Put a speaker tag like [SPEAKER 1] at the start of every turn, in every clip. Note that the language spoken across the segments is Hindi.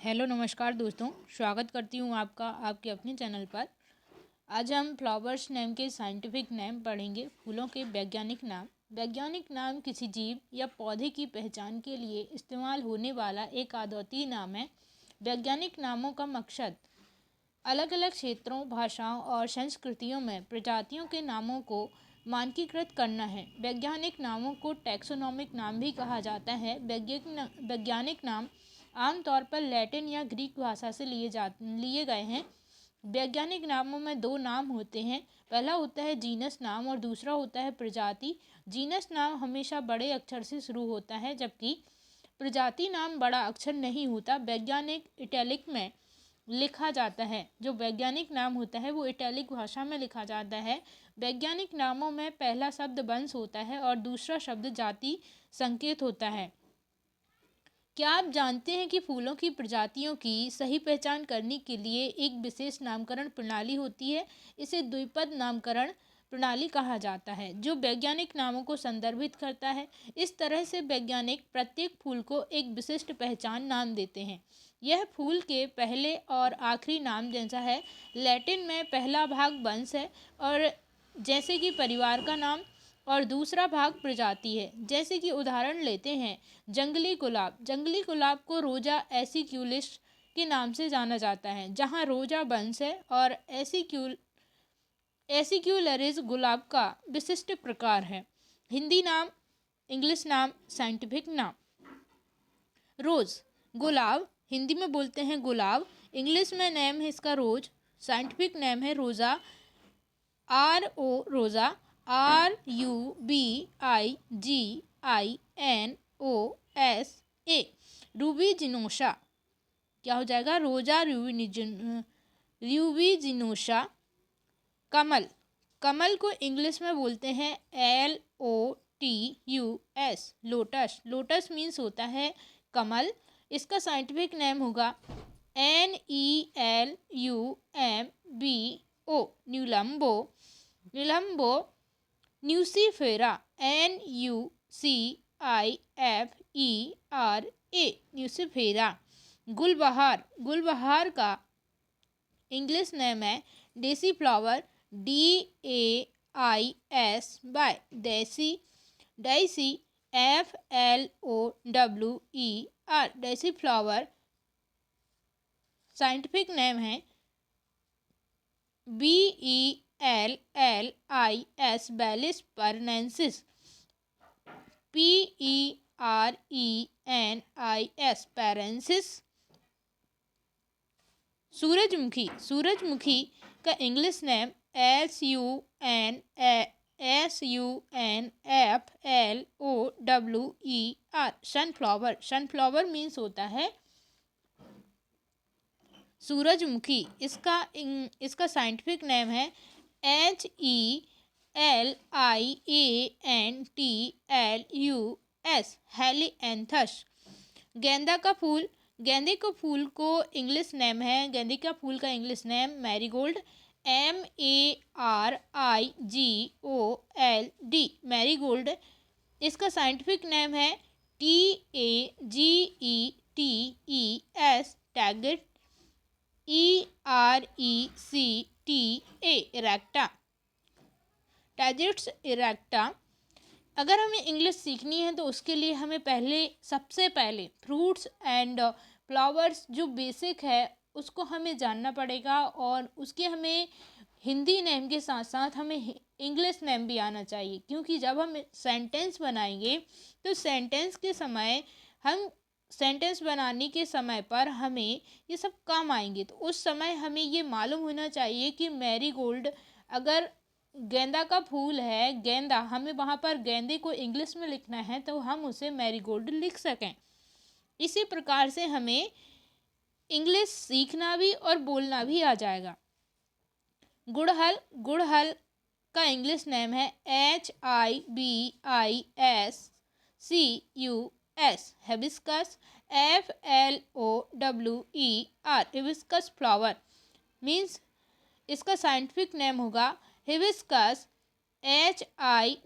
[SPEAKER 1] हेलो नमस्कार दोस्तों, स्वागत करती हूँ आपका आपके अपने चैनल पर। आज हम फ्लावर्स नेम के साइंटिफिक नेम पढ़ेंगे। फूलों के वैज्ञानिक नाम। वैज्ञानिक नाम किसी जीव या पौधे की पहचान के लिए इस्तेमाल होने वाला एक अद्वितीय नाम है। वैज्ञानिक नामों का मकसद अलग अलग क्षेत्रों, भाषाओं और संस्कृतियों में प्रजातियों के नामों को मानकीकृत करना है। वैज्ञानिक नामों को टैक्सोनॉमिक नाम भी कहा जाता है। वैज्ञानिक नाम आमतौर पर लैटिन या ग्रीक भाषा से लिए गए हैं। वैज्ञानिक नामों में दो नाम होते हैं। पहला होता है जीनस नाम और दूसरा होता है प्रजाति। जीनस नाम हमेशा बड़े अक्षर से शुरू होता है, जबकि प्रजाति नाम बड़ा अक्षर नहीं होता। वैज्ञानिक इटैलिक में लिखा जाता है। जो वैज्ञानिक नाम होता है वो इटैलिक भाषा में लिखा जाता है। वैज्ञानिक नामों में पहला शब्द वंश होता है और दूसरा शब्द जाति संकेत होता है। क्या आप जानते हैं कि फूलों की प्रजातियों की सही पहचान करने के लिए एक विशेष नामकरण प्रणाली होती है? इसे द्विपद नामकरण प्रणाली कहा जाता है, जो वैज्ञानिक नामों को संदर्भित करता है। इस तरह से वैज्ञानिक प्रत्येक फूल को एक विशिष्ट पहचान नाम देते हैं। यह फूल के पहले और आखिरी नाम जैसा है। लैटिन में पहला भाग वंश है और जैसे कि परिवार का नाम, और दूसरा भाग प्रजाति है। जैसे कि उदाहरण लेते हैं, जंगली गुलाब। जंगली गुलाब को रोजा एसिक्यूलिस के नाम से जाना जाता है, जहां रोजा वंश है और एसिक्यूलरिस गुलाब का विशिष्ट प्रकार है। हिंदी नाम, इंग्लिश नाम, साइंटिफिक नाम। रोज, गुलाब, हिंदी में बोलते हैं गुलाब, इंग्लिश में नेम है इसका रोज, साइंटिफिक नेम है रोजा, रोजा, RUBIGINOSA। रूबीजिनोसा क्या हो जाएगा? रोजा रूबीजिनोसा। कमल, कमल को इंग्लिश में बोलते हैं LOTUS, लोटस। लोटस मीन्स होता है कमल। इसका साइंटिफिक नेम होगा NELUMBO, Nelumbo. Nelumbo, nucifera, NUCIFERA, nucifera. गुलबहार, गुलबहार का इंग्लिश नेम है daisy flower, DAIS daisy. Daisy FLOWER, daisy flower. Scientific name है BELLIS, Bellis perennis. PERENIS, perennis. सूरजमुखी, सूरजमुखी का English name SUNFLOWER, sunflower. Sunflower means होता है सूरजमुखी। इसका साइंटिफिक नेम है HELIANTLUS, हेलिएंथस। गेंदा का फूल, गेंदे के फूल को इंग्लिश नेम है, गेंदे का फूल का English name marigold, MARIGOLD, marigold. इसका साइंटिफिक नेम है TAGETES, टैगेट। ERECTA, erecta, टैजेट्स erecta. अगर हमें इंग्लिश सीखनी है तो उसके लिए हमें सबसे पहले फ्रूट्स एंड फ्लावर्स जो बेसिक है उसको हमें जानना पड़ेगा, और उसके हमें हिंदी नेम के साथ साथ हमें इंग्लिश नेम भी आना चाहिए, क्योंकि जब हम सेंटेंस बनाएंगे तो सेंटेंस बनाने के समय पर हमें ये सब काम आएंगे। तो उस समय हमें ये मालूम होना चाहिए कि मैरीगोल्ड अगर गेंदा का फूल है, गेंदा, हमें वहाँ पर गेंदे को इंग्लिश में लिखना है तो हम उसे मैरीगोल्ड लिख सकें। इसी प्रकार से हमें इंग्लिश सीखना भी और बोलना भी आ जाएगा। गुड़हल, गुड़हल का इंग्लिश नेम है HIBISCUS, hibiscus, FLOWER, hibiscus flower. Means इसका साइंटिफिक नेम होगा hibiscus, HIBSCUS,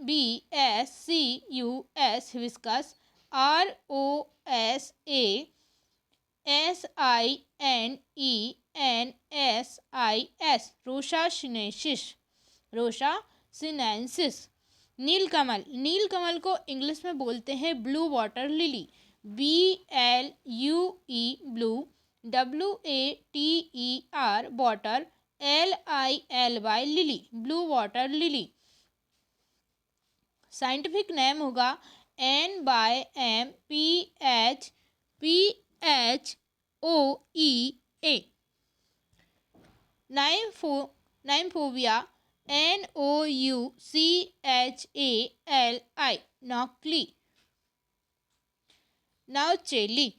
[SPEAKER 1] hibiscus, ROSA, SINENSIS, रोसा सिनेसिस, रोसा सिनेंसिस। नीलकमल, नीलकमल को इंग्लिश में बोलते हैं blue water lily, BLUE, blue, WATER, water, LILY, lily, blue water lily. Scientific name होगा NYMPHPHOEA। नाइम्फोबिया, NOUCHALI, नॉक्ली। नौचेली,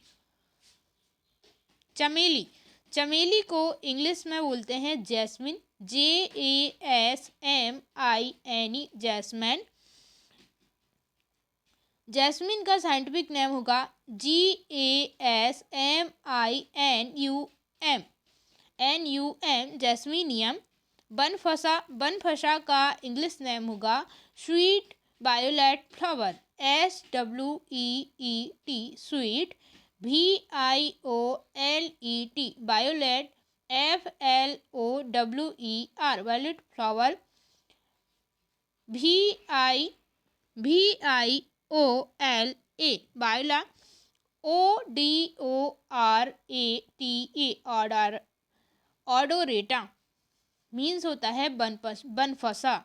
[SPEAKER 1] चमेली, चमेली को इंग्लिश में बोलते हैं जैस्मिन, JASMINE, जैस्मिन। जैस्मिन का साइंटिफिक नेम होगा GASMINUM, जैस्मीनियम। बनफशा, बनफशा का इंग्लिश नेम होगा sweet violet flower, SWEET, sweet, VIOLET, violet, FLOWER, violet flower, VIOLA, Viola, ODORATA, ऑर्डर, ऑडोरेटा, मीन्स होता है बनफशा।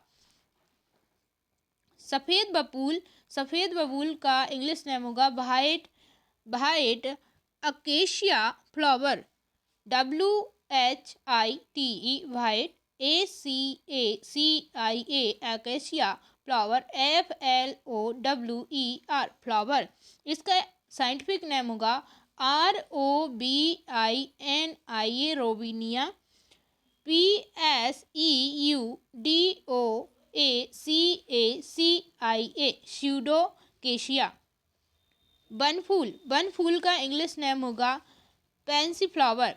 [SPEAKER 1] सफ़ेद बबूल, सफ़ेद बबूल का इंग्लिश नेम होगा white acacia flower, WHITE, white, ACACIA, acacia flower, FLOWER, flower. इसका साइंटिफिक नेम होगा ROBINIA, रोबिनिया, PSEUDOACACIA, स्यूडोकेशिया। बनफूल, बनफूल का इंग्लिश नेम होगा pansy flower,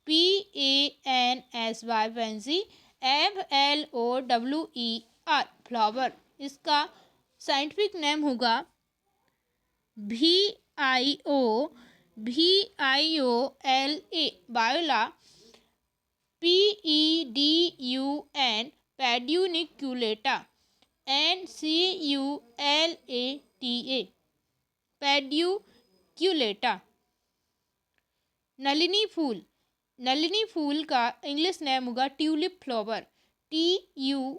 [SPEAKER 1] PANSY, pansy, FLOWER, flower. इसका साइंटिफिक नेम होगा VIOLA, Viola, PEDUN, पेड्यूनिक्यूलेटा, NCULATA, pedunculata. नलिनी फूल, नलिनी फूल का इंग्लिश नेम होगा tulip flower, TULIP,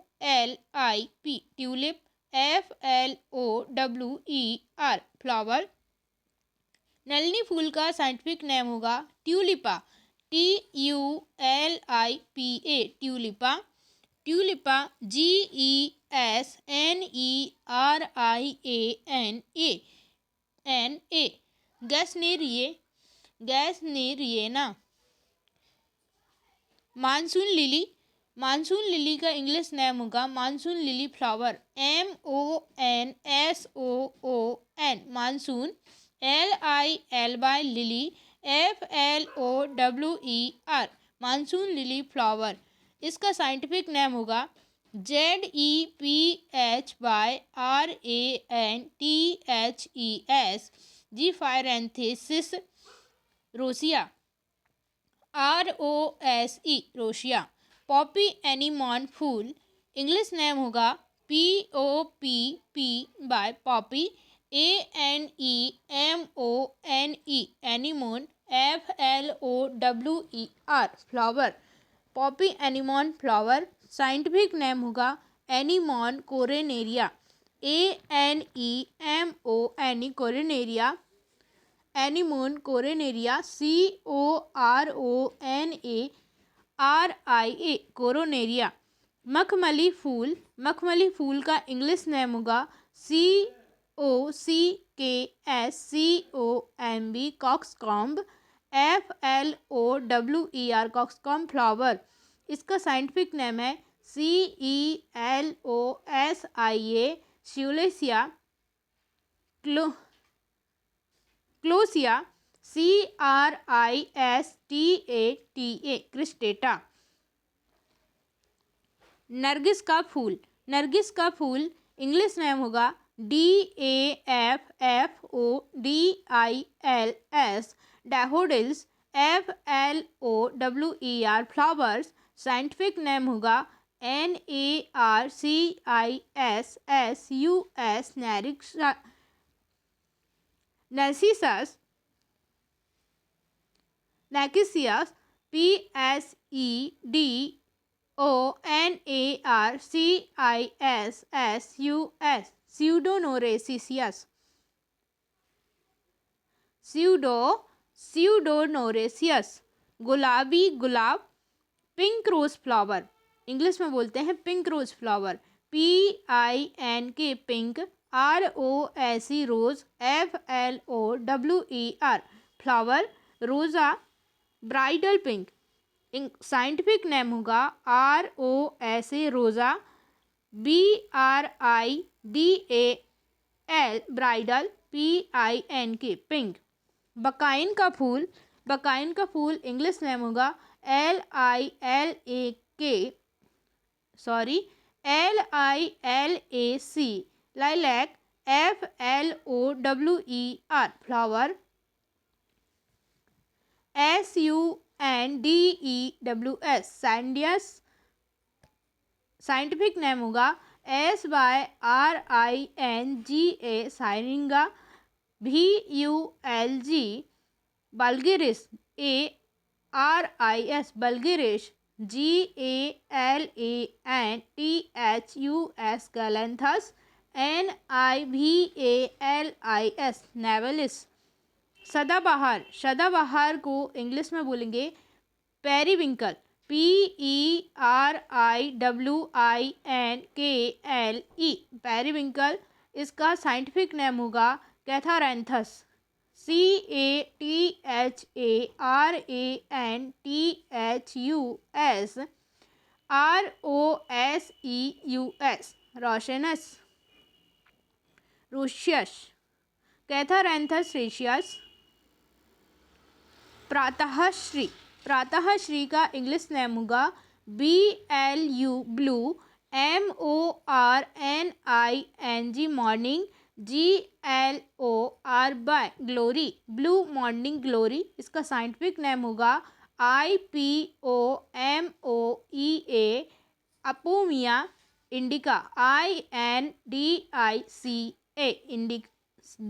[SPEAKER 1] tulip, FLOWER, flower. नलिनी फूल का साइंटिफिक नेम होगा Tulipa, TULIPA, Tulipa, Tulipa, GESNERIANA, gesneriana. Monsoon lily, monsoon lily का इंग्लिश नेम होगा monsoon lily flower, MONSOON, monsoon, LILY, lily, FLOWER, monsoon lily flower. इसका साइंटिफिक नेम होगा ZEPHYRANTHES, Zephyranthes, rosea, ROSE, rosea. Poppy anemone फूल, इंग्लिश नेम होगा POPP, poppy, ANEMONE, anemone, FLOWER, flower. Poppy एनीमॉन flower, scientific name होगा एनीमॉन कोरेनेरिया, ANEMON, कोरेनेरिया, एनीमोन कोरेनेरिया, CORONARIA, कोरोनेरिया। मखमली फूल, मखमली फूल का इंग्लिश नेम होगा COCKSCOMB, coxcomb, FLOWER, coxcomb flower. इसका साइंटिफिक नेम है CELOSIA, स्यूलेसिया, क्लोसिया, CRISTATA, क्रिस्टेटा। नरगिस का फूल, नरगिस का फूल इंग्लिश नेम होगा DAFFODILS, daffodils, FLOWER, flowers, scientific name होगा NARCISSUS, नैरिक्सियस, नैकिसियस, PSEDONARCISSUS, स्यूडोनोरेसियस, स्यूडोनोरेसियस, गुलाबी गुलाब, पिंक रोज फ्लावर, इंग्लिश में बोलते हैं pink rose flower, PINK, pink, ROSE, rose, FLOWER, flower, rosa, bridal pink, scientific name होगा ROSA, rosa, BRIDAL, bridal, PINK, pink. बकाइन का फूल, बकाइन का फूल इंग्लिश नेम होगा LILAC, lilac, FLOWER, flower, SUNDEWS, sundews, scientific name होगा SYRINGA, Syringa, VULG, vulgaris, ARIS, vulgaris, GALANTHUS, Galanthus, NIVALIS, nivalis. सदाबहार, सदाबहार को इंग्लिश में बोलेंगे पेरीविंकल, PERIWINKLE, पेरीविंकल। इसका साइंटिफिक नेम होगा Catharanthus, CATHARANTHUS, ROSEUS, roseus, roseus, Catharanthus roseus. प्रातःश्री, प्रातःश्री का इंग्लिश नेम होगा BLU, blue, MORNING, morning, GLORY, glory, blue morning glory. इसका साइंटिफिक नेम होगा IPOMOEA, अपोमिया इंडिका,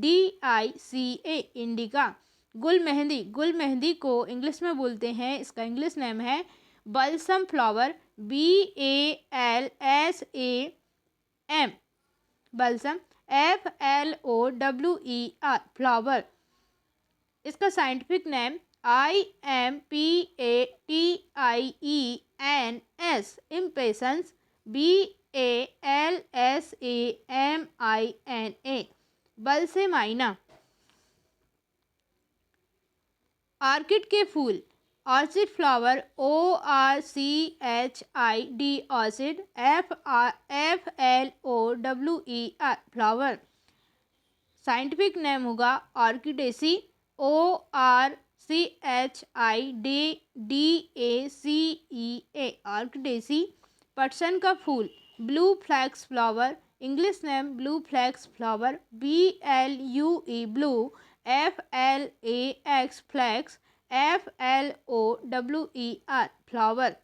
[SPEAKER 1] DICA, इंडिका। गुल मेहंदी, गुल मेहंदी को इंग्लिश में बोलते हैं, इसका इंग्लिश नेम है balsam flower, BALSAM, balsam, FLOWER, flower. इसका scientific name IMPATIENS, impatience, BALSAMINA, बल्सेमाइना। Orchid के फूल, orchid flower, ORCHID, orchid, FLOWER, flower. Scientific name होगा ऑर्किडेसी, ORCHIDACEA, ऑर्किडेसी। पटसन का फूल, blue flex flower, English name blue flex flower, BLUE, blue, FLAX, flex, FLOWER, flower.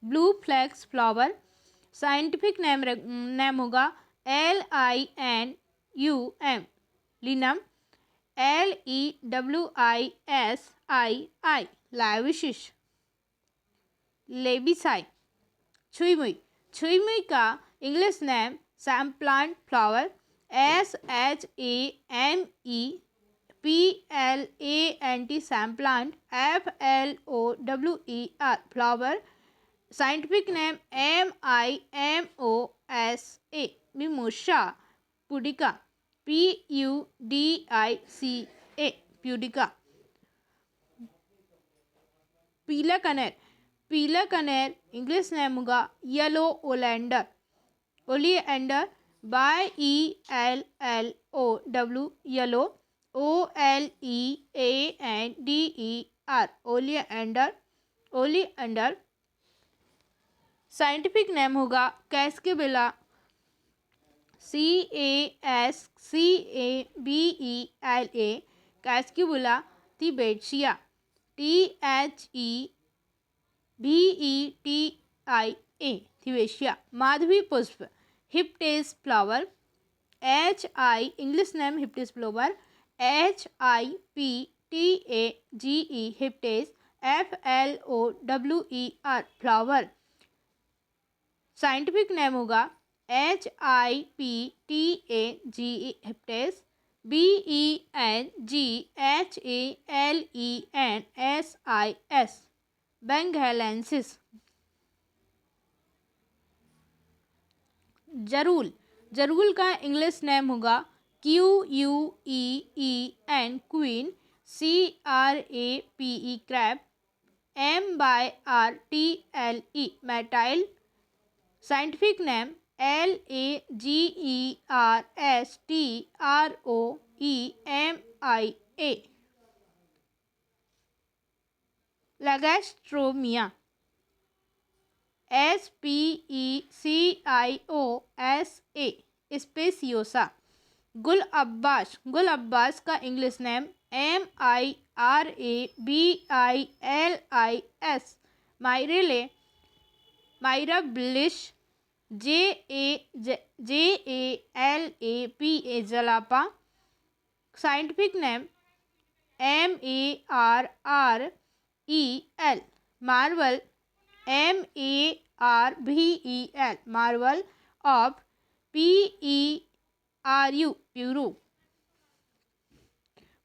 [SPEAKER 1] Blue flex flower, scientific name होगा LINUM, लिनम, LEWISII, लैविशिश, लेबिसाई। छुईमुई, छुईमुई का English name Sam plant flower, SHAMEPLANT, shame plant, FLOWER, flower. Scientific name MIMOSA, Mimosa pudica, PUDICA, pudica. पीला कनेर, पीला कनेर इंग्लिश नेम होगा yellow oleander, oleander, YELLOW, yellow, OLEANDER, oleander, oleander. Scientific name होगा कैस्केबेला, CASCABELA कैस्क्यूबुला तिबेटिया THEBETIA थिवेशिया। माधवी पुष्प hiptage flower English name hiptage flower HIPTAGE hiptage FLOWER flower. Scientific name होगा HIPTAGE हिप्टेस BENGHALENSIS बेंगहेलेंसिस। जरूल का इंग्लिश नेम होगा QUEEN queen CRAPE crape MYRTLE myrtle. Scientific name LAGERSTROEMIA लैगेस्ट्रोमिया SPECIOSA स्पेसियोसा। गुल अब्बास का English name MIRABILIS माइराबिलिस JALAPA जलापा। Scientific name MARREL Marvel MARVEL Marvel of प्यूरू।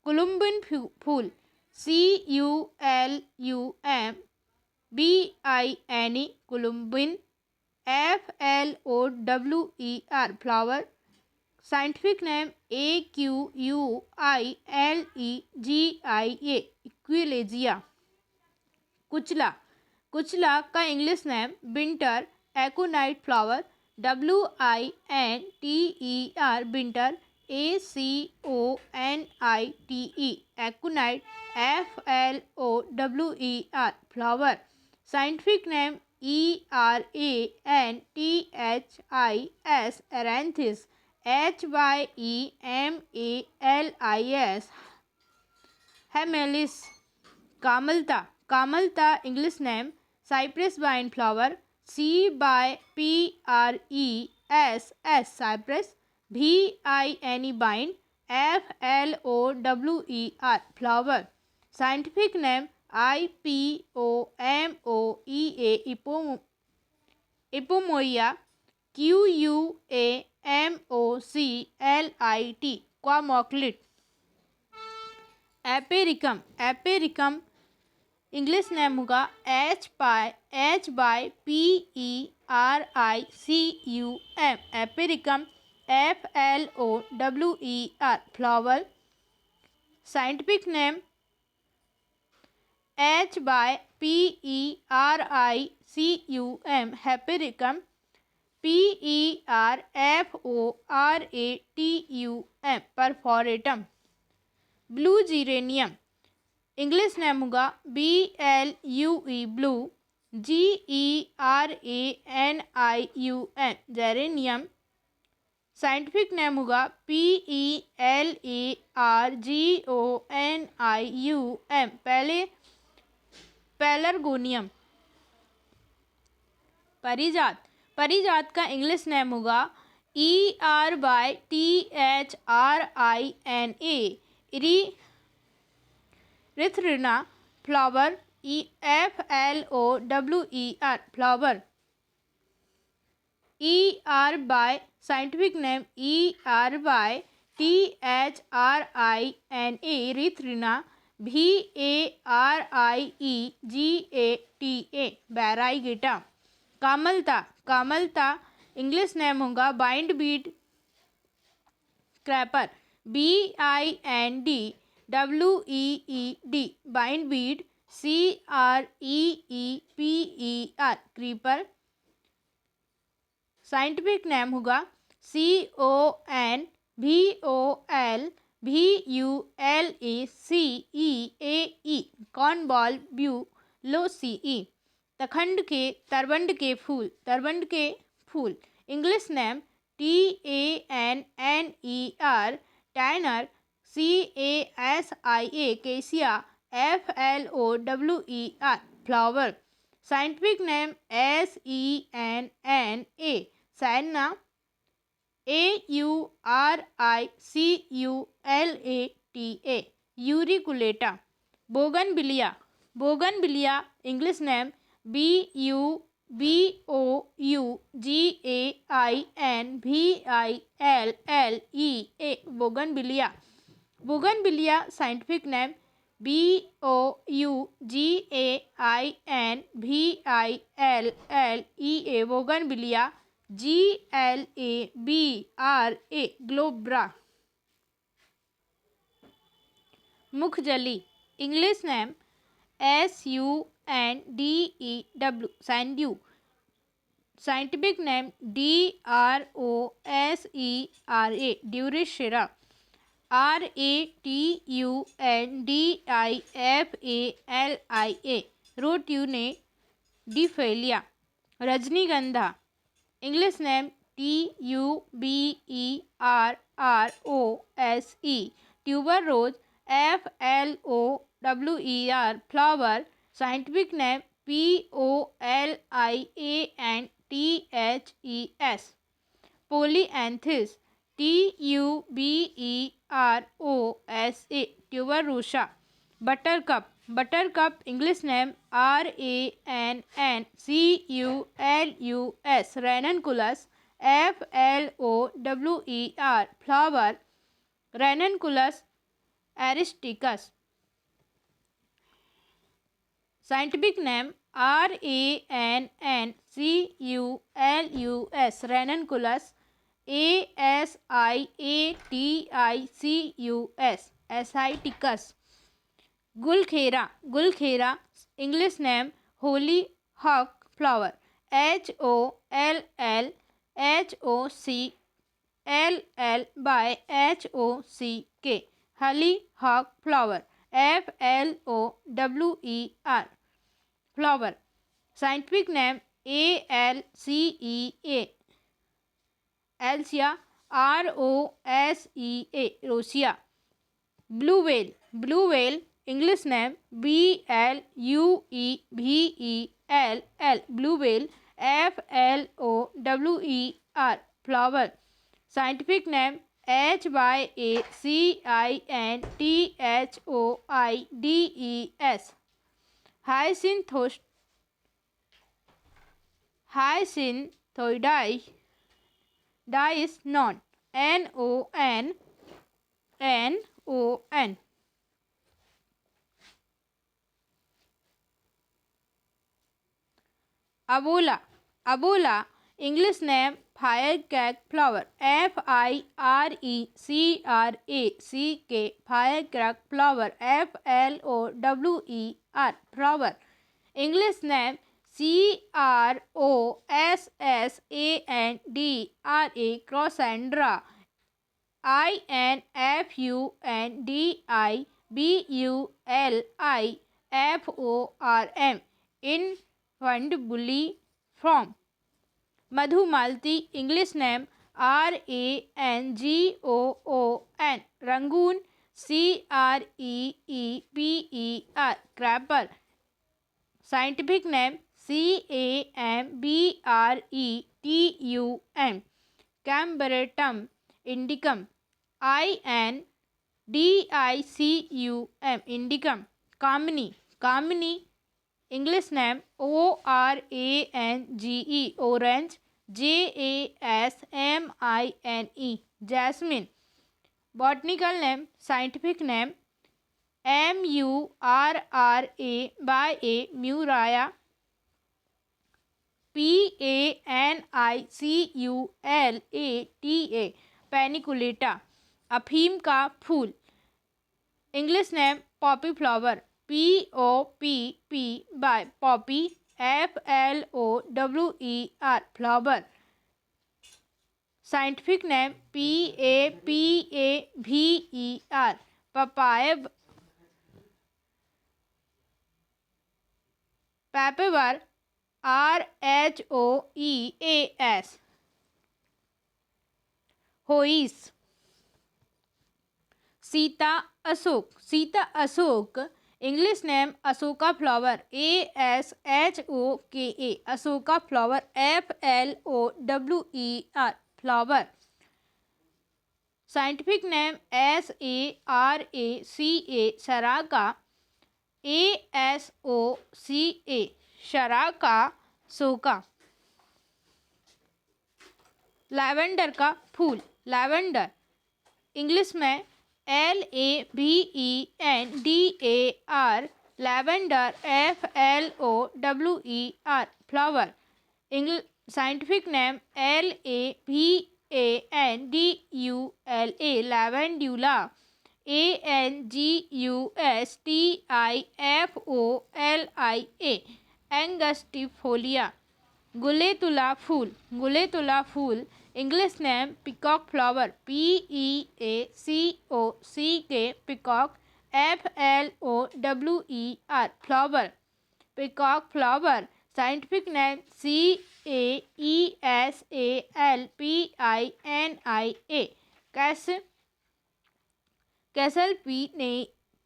[SPEAKER 1] कुलुम्बिन fool CULUMBINE कुलुम्बिन FLOWER flower. Scientific name AQUILEGIA इक्विलेजिया। कुचला का English name winter एकोनाइट flower WINTER winter ACONITE एकोनाइट FLOWER flower. Scientific name ERANTHIS एरेंथिस HYEMALIS हेमेलिस। कामलता English name cypress vine flower CYPRESS Cyprus VINE बाइन FLOWER flower. Scientific name IPOMOEA इपोमोइया QUAMOCLIT क्वामोक्लिट। एपेरिकम English name होगा HYPERICUM एपेरिकम FLOWER flower. Scientific name HYPERICUM हैपेरिकम PERFORATUM perforatum. Blue geranium English name होगा BLUE blue GERANIUM geranium. Scientific name होगा PELARGONIUM पेलरगोनियम। परिजात का इंग्लिश नेम होगा ERYTHRINA इरिथ्रिना flower FLOWER flower. Scientific name ERYTHRINA इरिथ्रिना VARIEGATA बैराइगेटा। कामलता इंग्लिश नेम होगा bind Beed crapper BINDWEED bind Beed CREEPER creeper. Scientific name होगा CONVOLVULACEAE कॉर्नबॉल ब्यूलोसीई। तरवंड के फूल English name TANNER, tanner, CASIA, cassia, FLOWER, flower. Scientific name SENNA, senna, AURICULATA, auriculata. Bougainvillea, bougainvillea English name BUBOUGAINVILLEA, bougainvillea. Bougainvillea scientific name BOUGAINVILLEA, Bougainvillea. GLABRA, glabra. मुखजली English name SUNDEW, sundew. Scientific name DROSERA, Drosera. RATUNDIFALIA, rotundifolia. रजनीगंधा English name TUBERROSE, tuberose. FLOWER, flower. Scientific name POLIANTHES, Polianthes. TUBEROSA, tuberosa. Buttercup, buttercup English name RANNCULUS, Ranunculus. FLOWER, flower. Ranunculus asiaticus. Scientific name RANNCULUS, Ranunculus. ASIATICUS, asiaticus. गुलखेरा, गुलखेरा English name hollyhock flower. HOLLHOCLLYHOCK, hollyhock flower. FLOWER, flower. Scientific name ALCEA, एल्सिया. ROSEA, Russia. Blue whale, blue whale English name BLUEVELL, blue whale. FLOWER, flower. Scientific name HYACINTHOIDES, हाइसिंथोइडाई. Dice non, NONNON. अबोला, अबोला English name fire crack flower. FIRECRACK, fire crack flower. FLOWER, flower. English name CROSSANDRA, क्रॉसेंड्रा. INFUNDIBULIFORM, इनफंडबुलिफॉर्म. Madhumalti English name RANGOON, Rangoon. CREEPER, crapper. Scientific name CAMBRETUM, कैम्बरेटम इंडिकम. INDICUM, इंडिकम. कामनी, कामनी English name ORANGE, orange. JASMINE, jasmine. Botanical name scientific name MURRAYA, म्यूराया. PANICULATA, पैनिकुलेटा. अफीम का फूल English name Poppy flower. POPPY, Poppy. FLOWER, flower. Scientific name PAPAVER, papaya. पेपेवर RHOEAS, होइस। Sita Ashok, Sita Ashok English name Ashoka flower, ASHOKA, Ashoka flower, FLOWER, flower. Scientific name SARACA, शराका, ASOCA, शराका शोका। Lavender का फूल, लैवेंडर इंग्लिश में LAVENDAR, lavender, FLOWER, flower. Scientific name LAVANDULA, लैवेंड्यूला, ANGUSTIFOLIA, एंगस्टिफोलिया। गुलेतुला फूल, गुलेतुला फूल English name peacock flower, PEACOCK, peacock, FLOWER, flower. Peacock flower. Scientific name CAESALPINIA, castle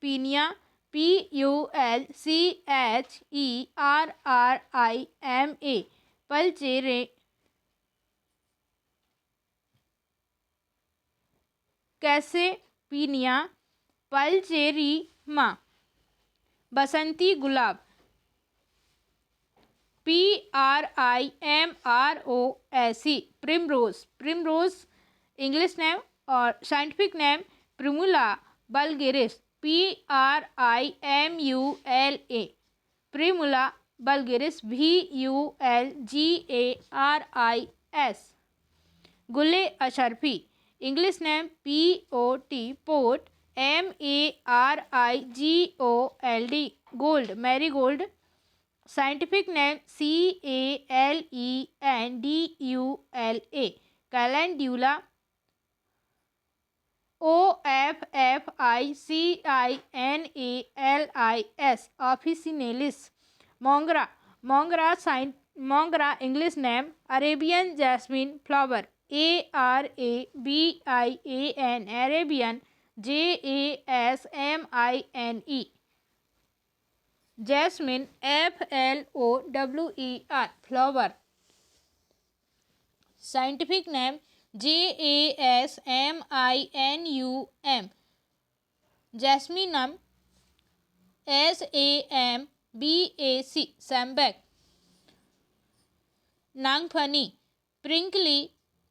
[SPEAKER 1] पीनिया, PULCHERRIMA, pulcherrima, Caesalpinia, pulcherrima. बसंती गुलाब, PRIMROSE, primrose, primrose English name और scientific name Primula vulgaris, PRIMULA, Primula vulgaris, VULGARIS। गुले अशरफी English name POT, pot, MARIGOLD, gold, marigold. Scientific name CALENDULA, Calendula, OFFICINALIS, officinalis. मोंगरा, मोंगरा English name Arabian jasmine flower, ARABIAN, Arabian, JASMINE, jasmine, FLOWER, flower. Scientific name JASMINUM, Jasminum, SAMBAC, sambac. नागफनी, prickly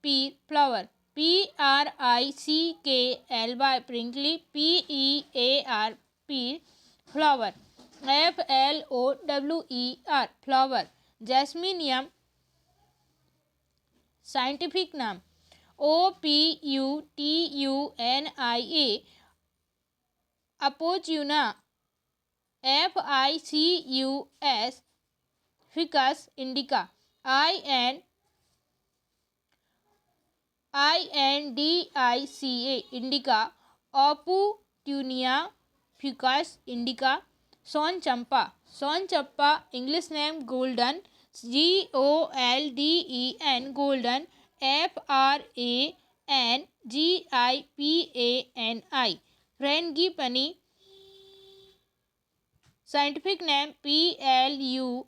[SPEAKER 1] pear flower, PRICKLY, prickly, PEAR, पीर flower, FLOWER, flower. Jasminum. Scientific नाम OPUTUNIA, अपोच्यूना, FICUS, Ficus indica, INDICA, indica, ओपुट्यूनिया, फिकस इंडिका। सोन चंपा, सोन चंपा English name golden, GOLDEN, golden, FRANGIPANI, frangipani. Scientific name PLUMERIA,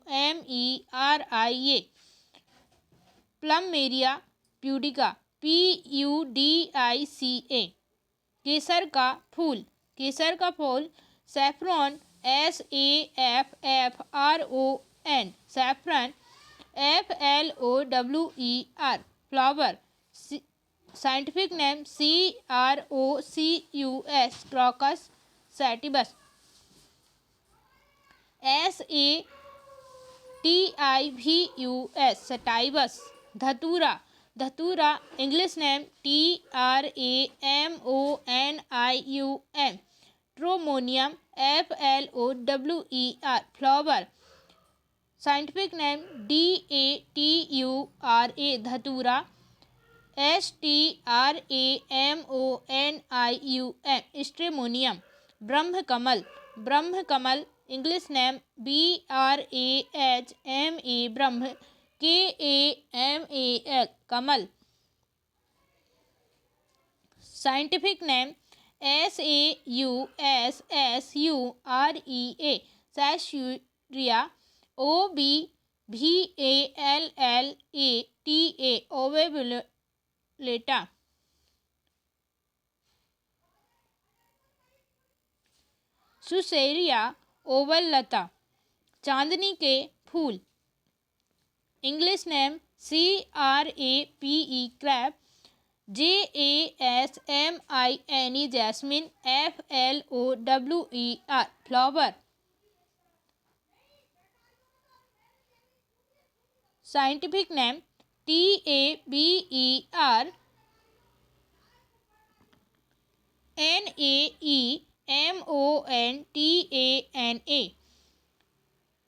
[SPEAKER 1] Plumeria pudica, PUDICA। केसर का फूल, केसर का फूल saffron, SAFFRON, saffron, FLOWER, flower. Scientific name CROCUS, Crocus sativus. SATIVUS, sativus. धतूरा, धतूरा English name TRAMONIUM, stramonium, FLOWER, flower. Scientific name DATURA, Datura, STRAMONIUM, stramonium. ब्रह्मकमल, ब्रह्मकमल इंग्लिश नेम BRAHMA, ब्रह्म, KAMAL, कमल। Scientific name SAUSSUREA Saussurea OBVALLATA obvallata. Saussurea obvallata चांदनी के फूल। English name CRAPE crape JASMINE jasmine FLOWER flower. Scientific name TABERNAEMONTANA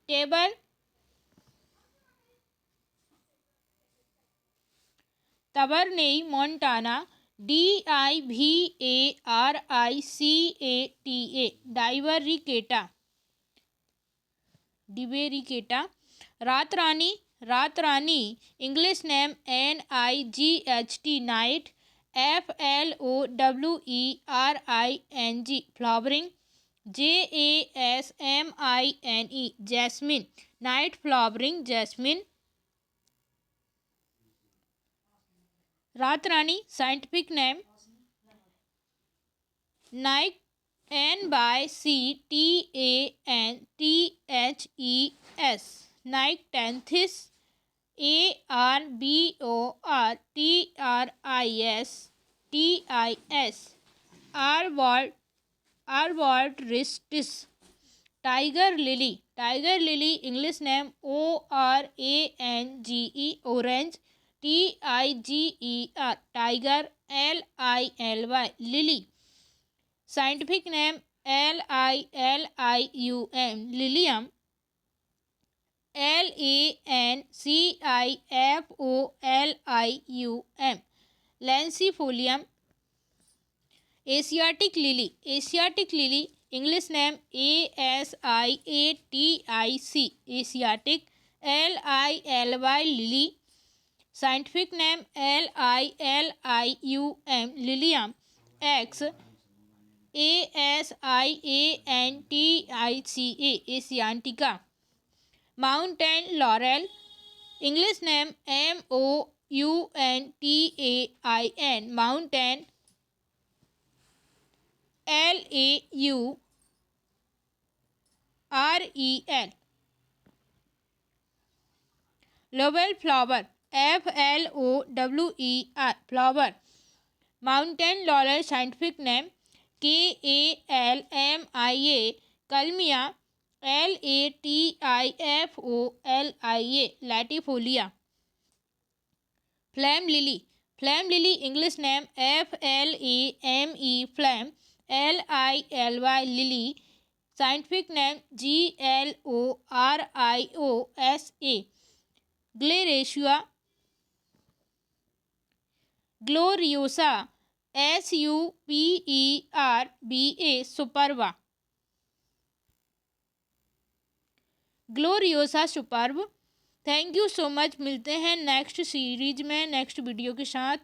[SPEAKER 1] टेबल। Tabernaemontana DIVARICATA divaricata. रात रानी English name NIGHT night FLOWERING flowering. JASMINE jasmine night flowering jasmine. रात रानी scientific name NICTANTHES Nyctanthes ARBORTRISTIS arbortristis. Tiger lily English name ORANGE orange TIGER tiger LILY lily. Scientific name LILIUM Lilium LANCIFOLIUM lancifolium. Asiatic lily English name ASIATIC Asiatic LILY lily. Scientific name LILIUM Lilium X ASIANTICA asiatica. Mountain laurel English name MOUNTAIN mountain LAUREL। लोबेल flower FLOWER flower. Mountain laurel scientific name KALMIA Kalmia LATIFOLIA latifolia. Flame lily English name FLAME flame LILY lily. Scientific name GLORIOSA Gloriosa SUPERBA superba. Gloriosa superba. Thank you so much. मिलते हैं नेक्स्ट सीरीज में नेक्स्ट वीडियो के साथ।